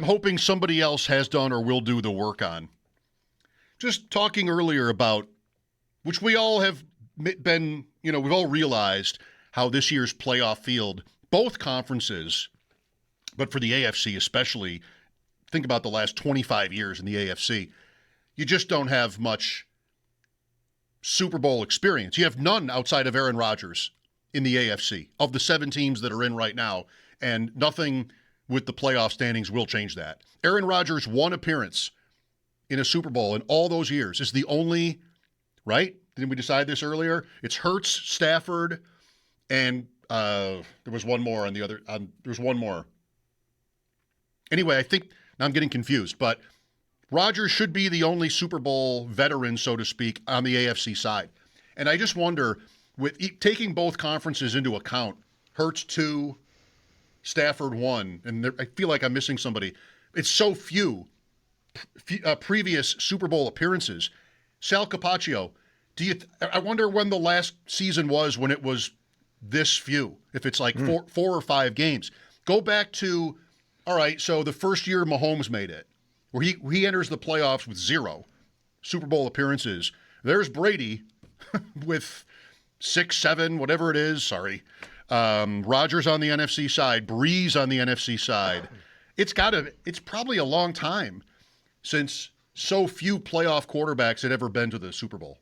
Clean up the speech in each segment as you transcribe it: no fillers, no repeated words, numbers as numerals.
hoping somebody else has done or will do the work on. Just talking earlier about, which we all have been, we've all realized how this year's playoff field, both conferences, but for the AFC especially, think about the last 25 years in the AFC, you just don't have much Super Bowl experience. You have none outside of Aaron Rodgers in the AFC of the 7 teams that are in right now, and nothing with the playoff standings will change that. Aaron Rodgers' one appearance in a Super Bowl in all those years is the only, right? Didn't we decide this earlier? It's Hurts, Stafford, and there was one more on the other. There's one more. Anyway, I think now I'm getting confused, but Rodgers should be the only Super Bowl veteran, so to speak, on the AFC side. And I just wonder, with taking both conferences into account, Hurts 2, Stafford 1, and I feel like I'm missing somebody. It's so few previous Super Bowl appearances. Sal Capaccio, I wonder when the last season was when it was this few, if it's like four or 5 games. Go back to, all right, so the first year Mahomes made it, where he enters the playoffs with 0 Super Bowl appearances. There's Brady with 6, 7, whatever it is. Sorry. Rodgers on the NFC side, Breeze on the NFC side. It's probably a long time since so few playoff quarterbacks had ever been to the Super Bowl.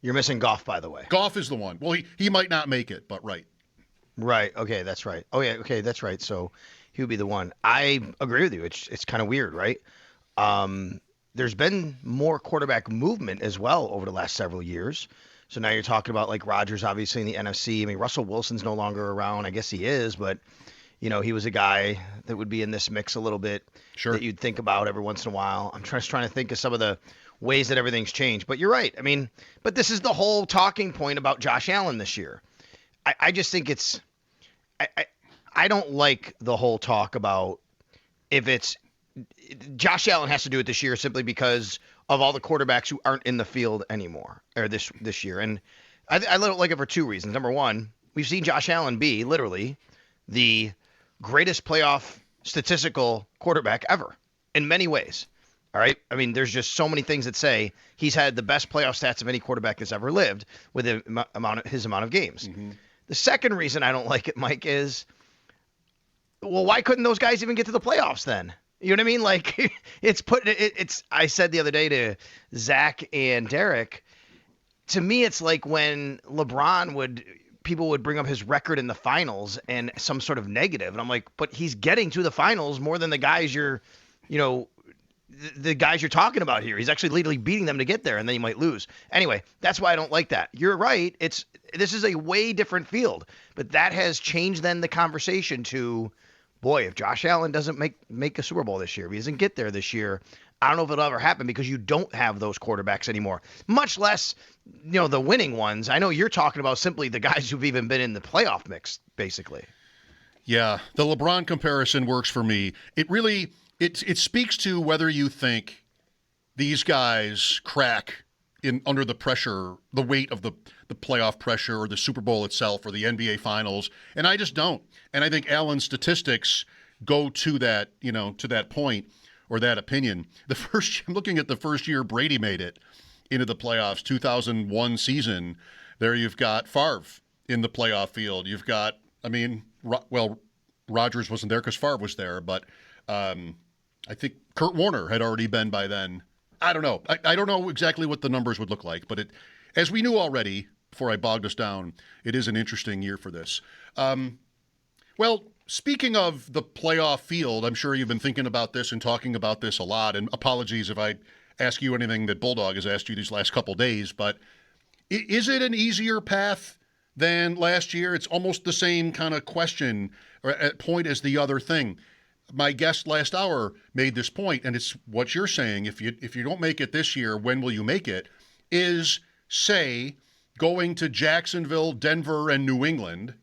You're missing Goff, by the way. Goff is the one. Well, he might not make it, but right. Right. Okay, that's right. Oh, yeah. Okay, that's right. So he would be the one. I agree with you. It's kind of weird, right? There's been more quarterback movement as well over the last several years. So now you're talking about like Rodgers, obviously in the NFC. I mean, Russell Wilson's no longer around. I guess he is, but he was a guy that would be in this mix a little bit. Sure. That you'd think about every once in a while. I'm just trying to think of some of the ways that everything's changed. But you're right. I mean, but this is the whole talking point about Josh Allen this year. I just think it's I don't like the whole talk about if it's Josh Allen has to do it this year simply because of all the quarterbacks who aren't in the field anymore or this year. And I don't like it for 2 reasons. Number one, we've seen Josh Allen be literally the greatest playoff statistical quarterback ever in many ways. All right. I mean, there's just so many things that say he's had the best playoff stats of any quarterback that's ever lived with his amount of games. Mm-hmm. The second reason I don't like it, Mike, is, well, why couldn't those guys even get to the playoffs then? You know what I mean? Like it's I said the other day to Zach and Derek, to me, it's like when people would bring up his record in the finals and some sort of negative. And I'm like, but he's getting to the finals more than the guys the guys you're talking about here. He's actually literally beating them to get there, and then he might lose. Anyway, that's why I don't like that. You're right. This is a way different field, but that has changed then the conversation to, boy, if Josh Allen doesn't make a Super Bowl this year, if he doesn't get there this year, I don't know if it'll ever happen because you don't have those quarterbacks anymore, much less, the winning ones. I know you're talking about simply the guys who've even been in the playoff mix, basically. Yeah, the LeBron comparison works for me. It really... It speaks to whether you think these guys crack under the pressure, the weight of the playoff pressure or the Super Bowl itself or the NBA Finals, and I just don't. And I think Allen's statistics go to that, to that point or that opinion. I'm looking at the first year Brady made it into the playoffs, 2001 season. There you've got Favre in the playoff field. You've got, Rodgers wasn't there because Favre was there, but I think Kurt Warner had already been by then. I don't know. I don't know exactly what the numbers would look like, but as we knew already, before I bogged us down, it is an interesting year for this. Speaking of the playoff field, I'm sure you've been thinking about this and talking about this a lot, and apologies if I ask you anything that Bulldog has asked you these last couple days, but is it an easier path than last year? It's almost the same kind of question or point as the other thing. My guest last hour made this point, and it's what you're saying. If you don't make it this year, when will you make it? Is, say, going to Jacksonville, Denver, and New England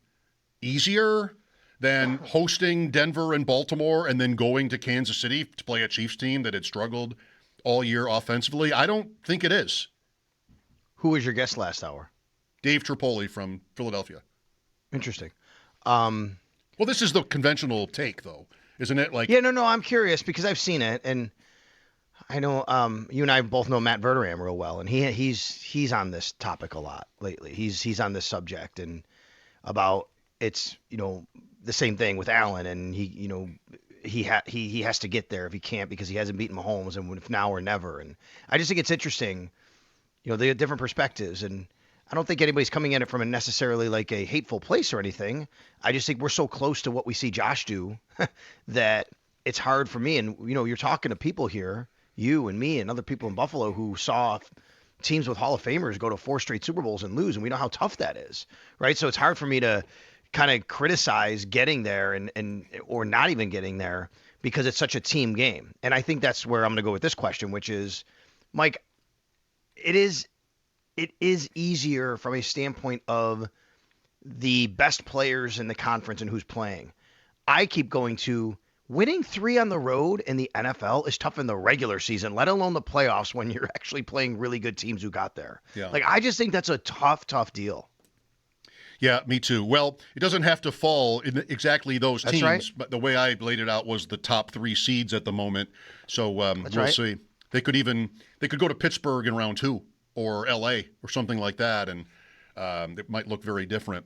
easier than hosting Denver and Baltimore and then going to Kansas City to play a Chiefs team that had struggled all year offensively? I don't think it is. Who was your guest last hour? Dave Tripoli from Philadelphia. Interesting. Well, this is the conventional take, though. isn't it? Like, Yeah, no, I'm curious because I've seen it, and I know you and I both know Matt Verderam real well, and he's on this topic a lot lately. He's on this subject and about it's the same thing with Allen, and he has to get there if he can't because he hasn't beaten Mahomes, and if now or never. And I just think it's interesting, they have different perspectives, and I don't think anybody's coming at it from a necessarily like a hateful place or anything. I just think we're so close to what we see Josh do that it's hard for me. And you're talking to people here, you and me and other people in Buffalo who saw teams with Hall of Famers go to 4 straight Super Bowls and lose, and we know how tough that is, right? So it's hard for me to kind of criticize getting there and or not even getting there because it's such a team game. And I think that's where I'm going to go with this question, which is, Mike, it is easier from a standpoint of the best players in the conference and who's playing. I keep going to winning 3 on the road in the NFL is tough in the regular season, let alone the playoffs when you're actually playing really good teams who got there. Yeah. Like, I just think that's a tough deal. Yeah, me too. Well, it doesn't have to fall in exactly those That's teams, right. but the way I laid it out was the top 3 seeds at the moment. So we'll right. see. They could go to Pittsburgh in round 2 or L.A. or something like that, and it might look very different.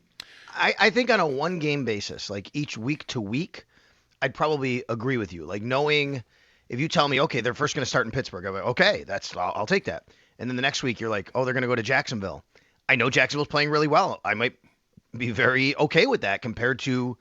I think on a one-game basis, like each week to week, I'd probably agree with you. Like knowing if you tell me, okay, they're first going to start in Pittsburgh, I'm like, okay, I'll take that. And then the next week you're like, oh, they're going to go to Jacksonville. I know Jacksonville's playing really well. I might be very okay with that compared to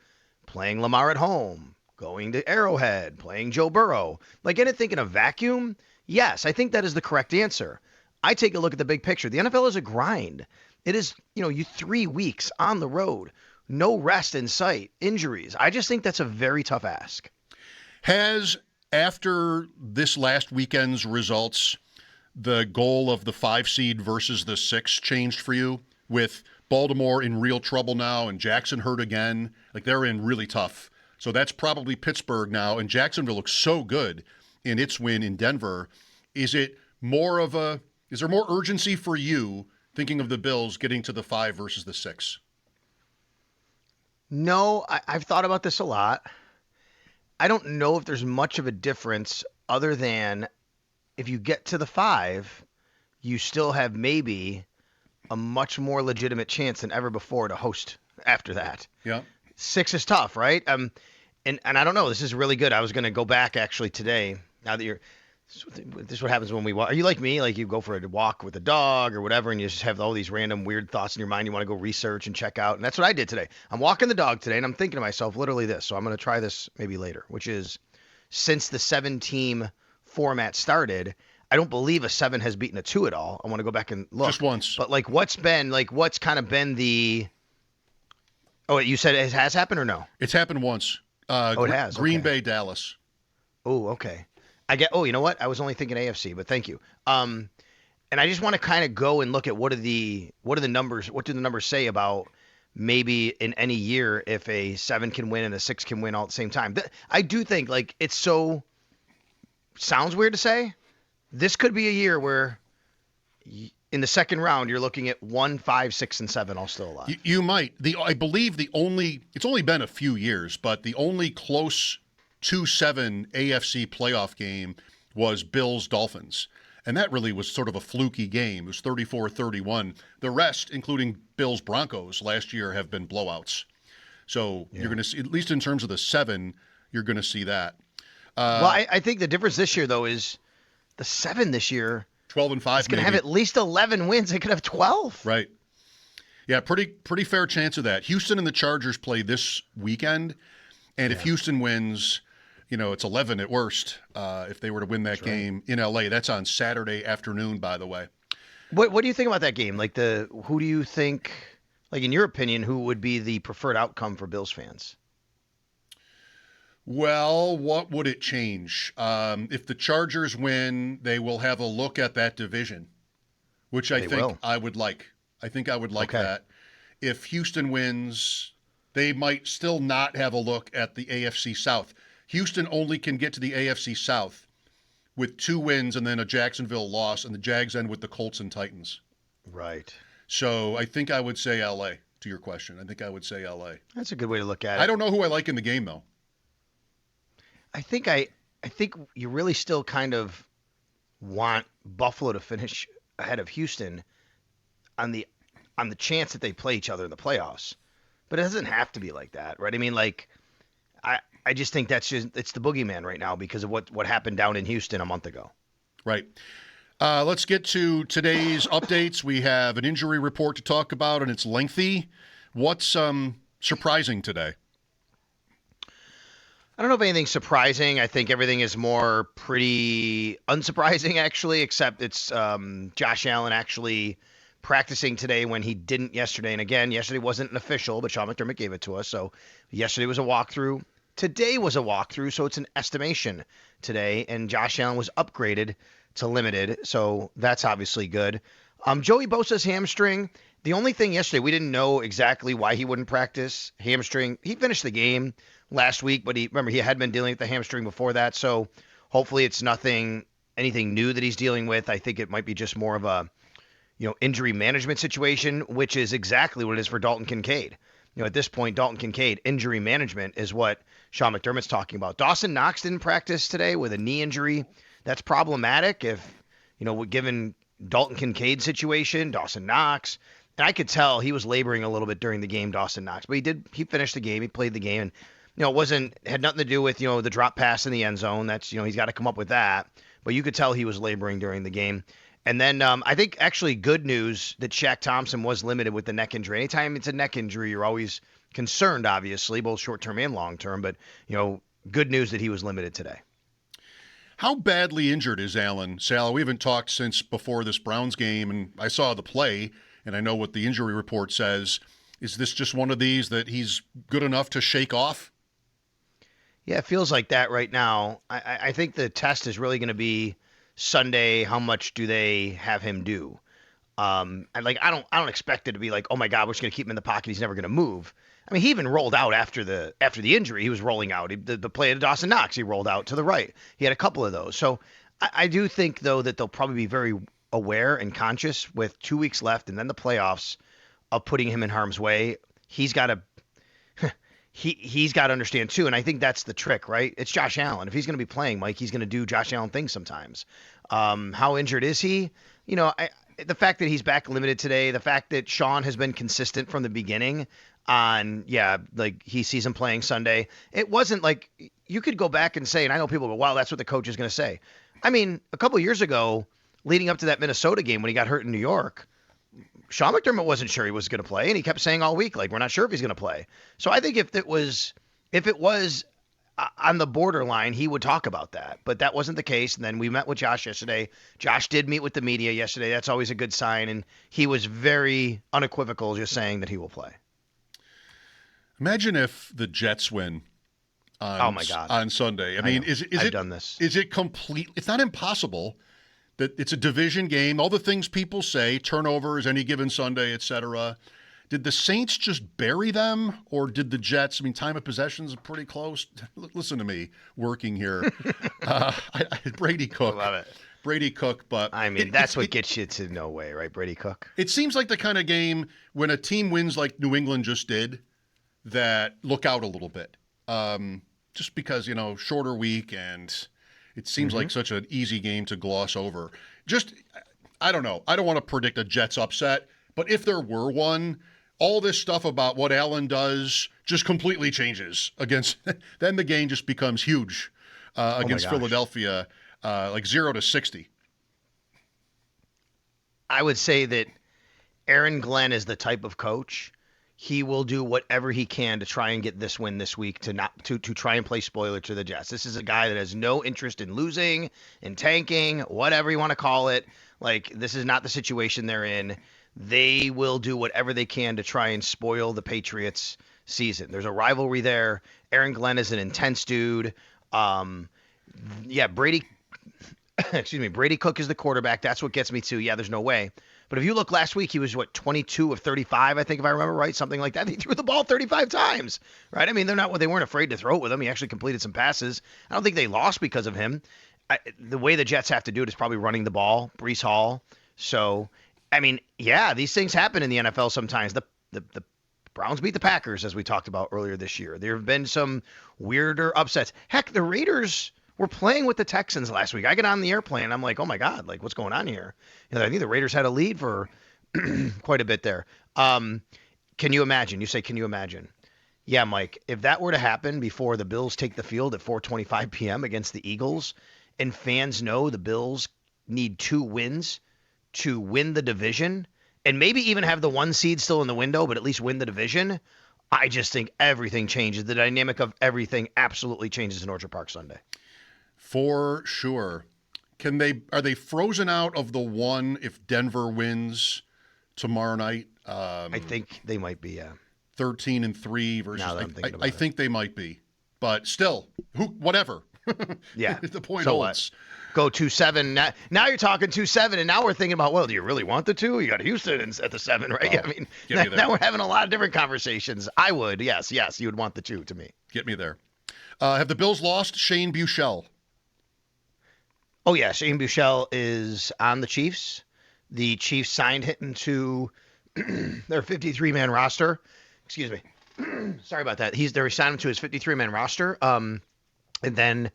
playing Lamar at home, going to Arrowhead, playing Joe Burrow. Like anything in a vacuum, yes, I think that is the correct answer. I take a look at the big picture. The NFL is a grind. It is, you 3 weeks on the road, no rest in sight, injuries. I just think that's a very tough ask. Has, after this last weekend's results, the goal of the 5 seed versus the 6 changed for you? With Baltimore in real trouble now and Jackson hurt again, like they're in really tough. So that's probably Pittsburgh now, and Jacksonville looks so good in its win in Denver. Is there more urgency for you thinking of the Bills getting to the 5 versus the 6? No, I've thought about this a lot. I don't know if there's much of a difference other than if you get to the 5, you still have maybe a much more legitimate chance than ever before to host after that. Yeah. 6 is tough, right? And I don't know. This is really good. I was going to go back actually today. Now that this is what happens when we walk. Are you like me? Like you go for a walk with a dog or whatever, and you just have all these random weird thoughts in your mind you want to go research and check out. And that's what I did today. I'm walking the dog today, and I'm thinking to myself literally this. So I'm going to try this maybe later, which is since the 7-team format started, I don't believe a 7 has beaten a 2 at all. I want to go back and look. Just once. But what's kind of been the? Oh, you said it has happened or no? It's happened once. It has. Green Okay. Bay, Dallas. Oh, okay. Oh, you know what? I was only thinking AFC, but thank you. And I just want to kind of go and look at what do the numbers say about maybe in any year if a 7 can win and a 6 can win all at the same time. I do think it's so sounds weird to say. This could be a year where in the second round you're looking at 1, 5, 6, and 7 all still alive. You might. I believe it's only been a few years, but the only close 2-7 AFC playoff game was Bills-Dolphins. And that really was sort of a fluky game. It was 34-31. The rest, including Bills-Broncos last year, have been blowouts. So You're going to see, at least in terms of the 7, you're going to see that. Well, I think the difference this year, though, is the 7 this year 12-5 is going to have at least 11 wins. It could have 12. Right. Yeah, pretty fair chance of that. Houston and the Chargers play this weekend. And if Houston wins, it's 11 at worst if they were to win that game in L.A. That's on Saturday afternoon, by the way. What do you think about that game? Who do you think, in your opinion, who would be the preferred outcome for Bills fans? Well, what would it change? If the Chargers win, they will have a look at that division, which I think I would like. I think I would like that. If Houston wins, they might still not have a look at the AFC South. Houston only can get to the AFC South with 2 wins and then a Jacksonville loss, and the Jags end with the Colts and Titans. Right. So I think I would say L.A. to your question. I think I would say L.A. That's a good way to look at it. I don't know who I like in the game, though. I think you really still kind of want Buffalo to finish ahead of Houston on the chance that they play each other in the playoffs. But it doesn't have to be like that, right? I mean, like I just think it's the boogeyman right now because of what happened down in Houston a month ago. Right. Let's get to today's updates. We have an injury report to talk about, and it's lengthy. What's surprising today? I don't know if anything's surprising. I think everything is more pretty unsurprising, actually, except it's Josh Allen actually practicing today when he didn't yesterday. And again, yesterday wasn't an official, but Sean McDermott gave it to us. So yesterday was a walkthrough. Today was a walkthrough, so it's an estimation today. And Josh Allen was upgraded to limited, so that's obviously good. Joey Bosa's hamstring. The only thing yesterday, we didn't know exactly why he wouldn't practice. Hamstring. He finished the game last week, but he had been dealing with the hamstring before that, so hopefully it's anything new that he's dealing with. I think it might be just more of a injury management situation, which is exactly what it is for Dalton Kincaid. At this point, Dalton Kincaid, injury management is what Sean McDermott's talking about. Dawson Knox didn't practice today with a knee injury. That's problematic if, given Dalton Kincaid's situation, Dawson Knox. And I could tell he was laboring a little bit during the game, Dawson Knox. But he finished the game, he played the game, and it had nothing to do with, the drop pass in the end zone. That's, he's got to come up with that. But you could tell he was laboring during the game. And then I think actually good news that Shaq Thompson was limited with the neck injury. Anytime it's a neck injury, you're always concerned, obviously, both short-term and long-term. But, good news that he was limited today. How badly injured is Allen? Sal, we haven't talked since before this Browns game, and I saw the play, and I know what the injury report says. Is this just one of these that he's good enough to shake off? Yeah, it feels like that right now. I think the test is really going to be Sunday. How much do they have him do? And I don't expect it to be like, oh my God, we're just going to keep him in the pocket. He's never going to move. I mean, he even rolled out after the injury. He was rolling out. The play to Dawson Knox, he rolled out to the right. He had a couple of those. So I do think, though, that they'll probably be very aware and conscious with 2 weeks left and then the playoffs of putting him in harm's way. He's got to he's got to understand, too. And I think that's the trick, right? It's Josh Allen. If he's going to be playing, Mike, he's going to do Josh Allen things sometimes. How injured is he? The fact that he's back limited today, the fact that Sean has been consistent from the beginning on, he sees him playing Sunday. It wasn't like you could go back and say, and I know people go, wow, that's what the coach is going to say. I mean, a couple of years ago, leading up to that Minnesota game when he got hurt in New York, Sean McDermott wasn't sure he was going to play, and he kept saying all week, we're not sure if he's going to play. So I think if it was on the borderline, he would talk about that. But that wasn't the case. And then we met with Josh yesterday. Josh did meet with the media yesterday. That's always a good sign. And he was very unequivocal, just saying that he will play. Imagine if the Jets win oh my God. on Sunday. I mean, I've done this. Is it complete? It's not impossible. That it's a division game. All the things people say, turnovers, any given Sunday, etc. Did the Saints just bury them, or did the Jets? I mean, time of possession is pretty close. Listen to me working here. Brady Cook. I love it. Brady Cook, but I mean, that's what gets you to no way, right? Brady Cook. It seems like the kind of game when a team wins like New England just did, that look out a little bit. Just because, shorter week and it seems like such an easy game to gloss over. Just, I don't know. I don't want to predict a Jets upset, but if there were one, all this stuff about what Allen does just completely changes against, then the game just becomes huge against Philadelphia, 0-60. I would say that Aaron Glenn is the type of coach. He will do whatever he can to try and get this win this week to try and play spoiler to the Jets. This is a guy that has no interest in losing, in tanking, whatever you want to call it. This is not the situation they're in. They will do whatever they can to try and spoil the Patriots' season. There's a rivalry there. Aaron Glenn is an intense dude. Brady Cook is the quarterback. That's what gets me to, there's no way. But if you look last week, he was, 22 of 35, I think, if I remember right, something like that. He threw the ball 35 times, right? I mean, they weren't afraid to throw it with him. He actually completed some passes. I don't think they lost because of him. The way the Jets have to do it is probably running the ball, Breece Hall. So, I mean, these things happen in the NFL sometimes. The Browns beat the Packers, as we talked about earlier this year. There have been some weirder upsets. Heck, the Raiders were playing with the Texans last week. I get on the airplane, and I'm like, oh my God, like what's going on here? I think the Raiders had a lead for quite a bit there. Can you imagine? You say, can you imagine? Yeah, Mike, if that were to happen before the Bills take the field at 4:25 p.m. against the Eagles, and fans know the Bills need 2 wins to win the division, and maybe even have the 1 seed still in the window, but at least win the division, I just think everything changes. The dynamic of everything absolutely changes in Orchard Park Sunday. For sure. Are they frozen out of the 1 if Denver wins tomorrow night? I think they might be, yeah. 13-3 versus. Now that I'm thinking about I it. think they might be, but still, whatever. Yeah. The point So holds. Go 2-7. Now you're talking 2-7, and now we're thinking about, well, do you really want the 2? You got Houston at the 7, right? Oh, I mean, get me there. now we're having a lot of different conversations. I would, yes, you would want the 2 to me. Get me there. Have the Bills lost Shane Buechele? Oh, yeah, Shane Buechele is on the Chiefs. The Chiefs signed him to their 53-man roster. Excuse me. Sorry about that. They signed him to his 53-man roster. And then,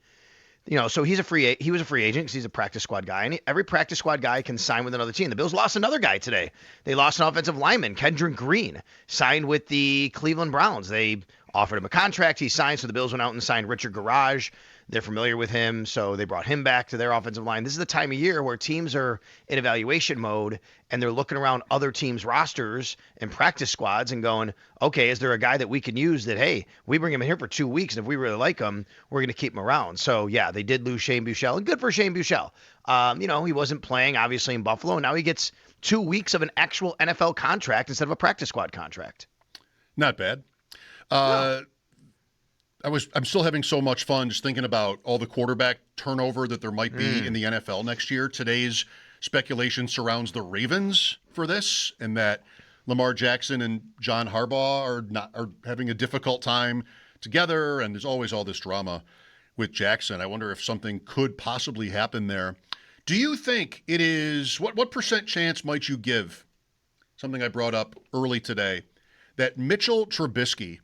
so he was a free agent because he's a practice squad guy. And every practice squad guy can sign with another team. The Bills lost another guy today. They lost an offensive lineman, Kendrick Green, signed with the Cleveland Browns. They offered him a contract. He signed, so the Bills went out and signed Richard Garage. They're familiar with him, so they brought him back to their offensive line. This is the time of year where teams are in evaluation mode, and they're looking around other teams' rosters and practice squads and going, okay, is there a guy that we can use that, hey, we bring him in here for 2 weeks, and if we really like him, we're going to keep him around. So, yeah, they did lose Shane Buechele, and good for Shane Buechele. He wasn't playing, obviously, in Buffalo, and now he gets 2 weeks of an actual NFL contract instead of a practice squad contract. Not bad. No. I'm still having so much fun just thinking about all the quarterback turnover that there might be in the NFL next year. Today's speculation surrounds the Ravens for this, and that Lamar Jackson and John Harbaugh are having a difficult time together, and there's always all this drama with Jackson. I wonder if something could possibly happen there. Do you think it is what percent chance might you give, something I brought up early today, that Mitchell Trubisky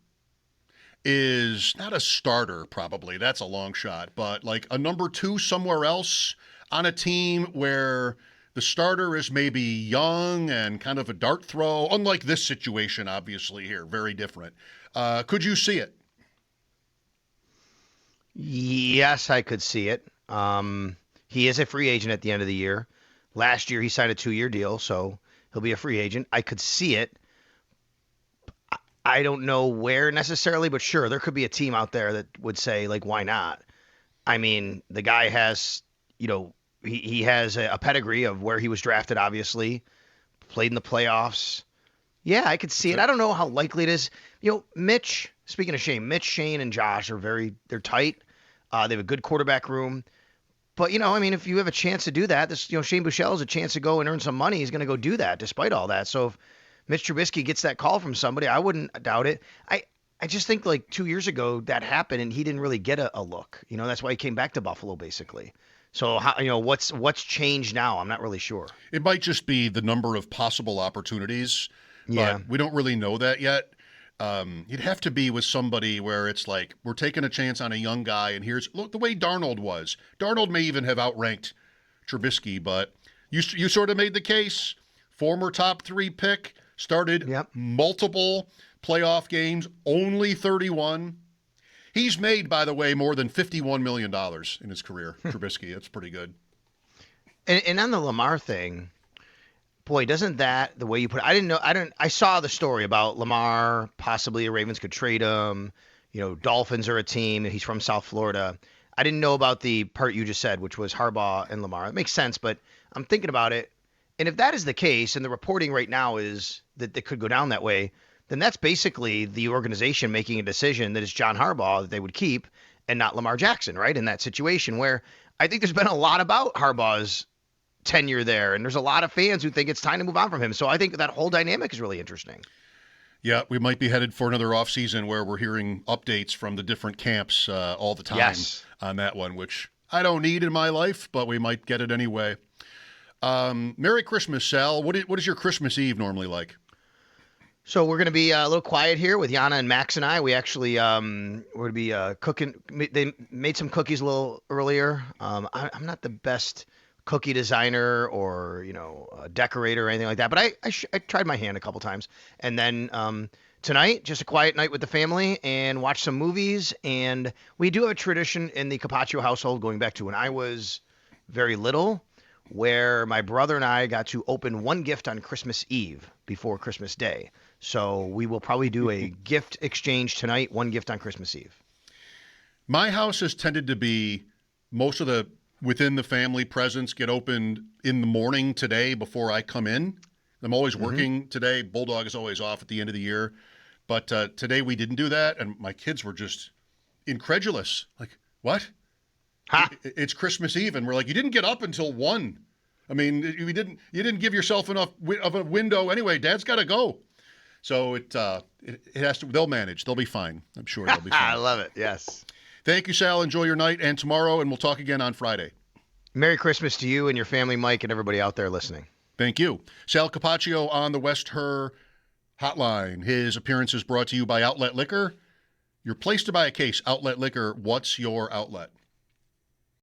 is not a starter, probably. That's a long shot. But like a number 2 somewhere else on a team where the starter is maybe young and kind of a dart throw, unlike this situation, obviously, here. Very different. Could you see it? Yes, I could see it. He is a free agent at the end of the year. Last year, he signed a 2-year deal, so he'll be a free agent. I could see it. I don't know where necessarily, but sure, there could be a team out there that would say, like, why not? I mean, the guy has, he has a pedigree of where he was drafted, obviously, played in the playoffs. Yeah, I could see it. I don't know how likely it is. Mitch, speaking of Shane, Shane, and Josh they're tight. They have a good quarterback room. But, if you have a chance to do that, Shane Buechele has a chance to go and earn some money. He's going to go do that despite all that. So if Mitch Trubisky gets that call from somebody, I wouldn't doubt it. I just think like 2 years ago that happened and he didn't really get a look. That's why he came back to Buffalo basically. So how, what's changed now? I'm not really sure. It might just be the number of possible opportunities, but we don't really know that yet. You'd have to be with somebody where it's like we're taking a chance on a young guy, and look the way Darnold was. Darnold may even have outranked Trubisky, but you sort of made the case. Former top 3 pick. Started multiple playoff games, only 31. He's made, by the way, more than $51 million in his career, Trubisky. That's pretty good. And on the Lamar thing, boy, doesn't that, the way you put it, I saw the story about Lamar, possibly the Ravens could trade him. Dolphins are a team. He's from South Florida. I didn't know about the part you just said, which was Harbaugh and Lamar. It makes sense, but I'm thinking about it. And if that is the case, and the reporting right now is that it could go down that way, then that's basically the organization making a decision that it's John Harbaugh that they would keep and not Lamar Jackson, right? In that situation where I think there's been a lot about Harbaugh's tenure there, and there's a lot of fans who think it's time to move on from him. So I think that whole dynamic is really interesting. Yeah, we might be headed for another offseason where we're hearing updates from the different camps all the time on that one, which I don't need in my life, but we might get it anyway. Merry Christmas, Sal. What is your Christmas Eve normally like? So we're going to be a little quiet here with Yana and Max and I. We actually we're going to be cooking. They made some cookies a little earlier. I'm not the best cookie designer or decorator or anything like that, but I tried my hand a couple times. And then tonight, just a quiet night with the family and watch some movies. And we do have a tradition in the Capaccio household going back to when I was very little, where my brother and I got to open one gift on Christmas Eve before Christmas Day. So we will probably do a gift exchange tonight, one gift on Christmas Eve. My house has tended to be most of the within the family presents get opened in the morning today before I come in. I'm always working today. Bulldog is always off at the end of the year. But today we didn't do that, and my kids were just incredulous. Like, what? Ha! It's Christmas Eve, and we're like, you didn't get up until 1. I mean, you didn't give yourself enough of a window anyway. Dad's got to go. So it has to. They'll manage. They'll be fine. I'm sure they'll be fine. I love it. Yes. Thank you, Sal. Enjoy your night and tomorrow, and we'll talk again on Friday. Merry Christmas to you and your family, Mike, and everybody out there listening. Thank you. Sal Capaccio on the West Her Hotline. His appearance is brought to you by Outlet Liquor. Your place to buy a case, Outlet Liquor. What's your outlet?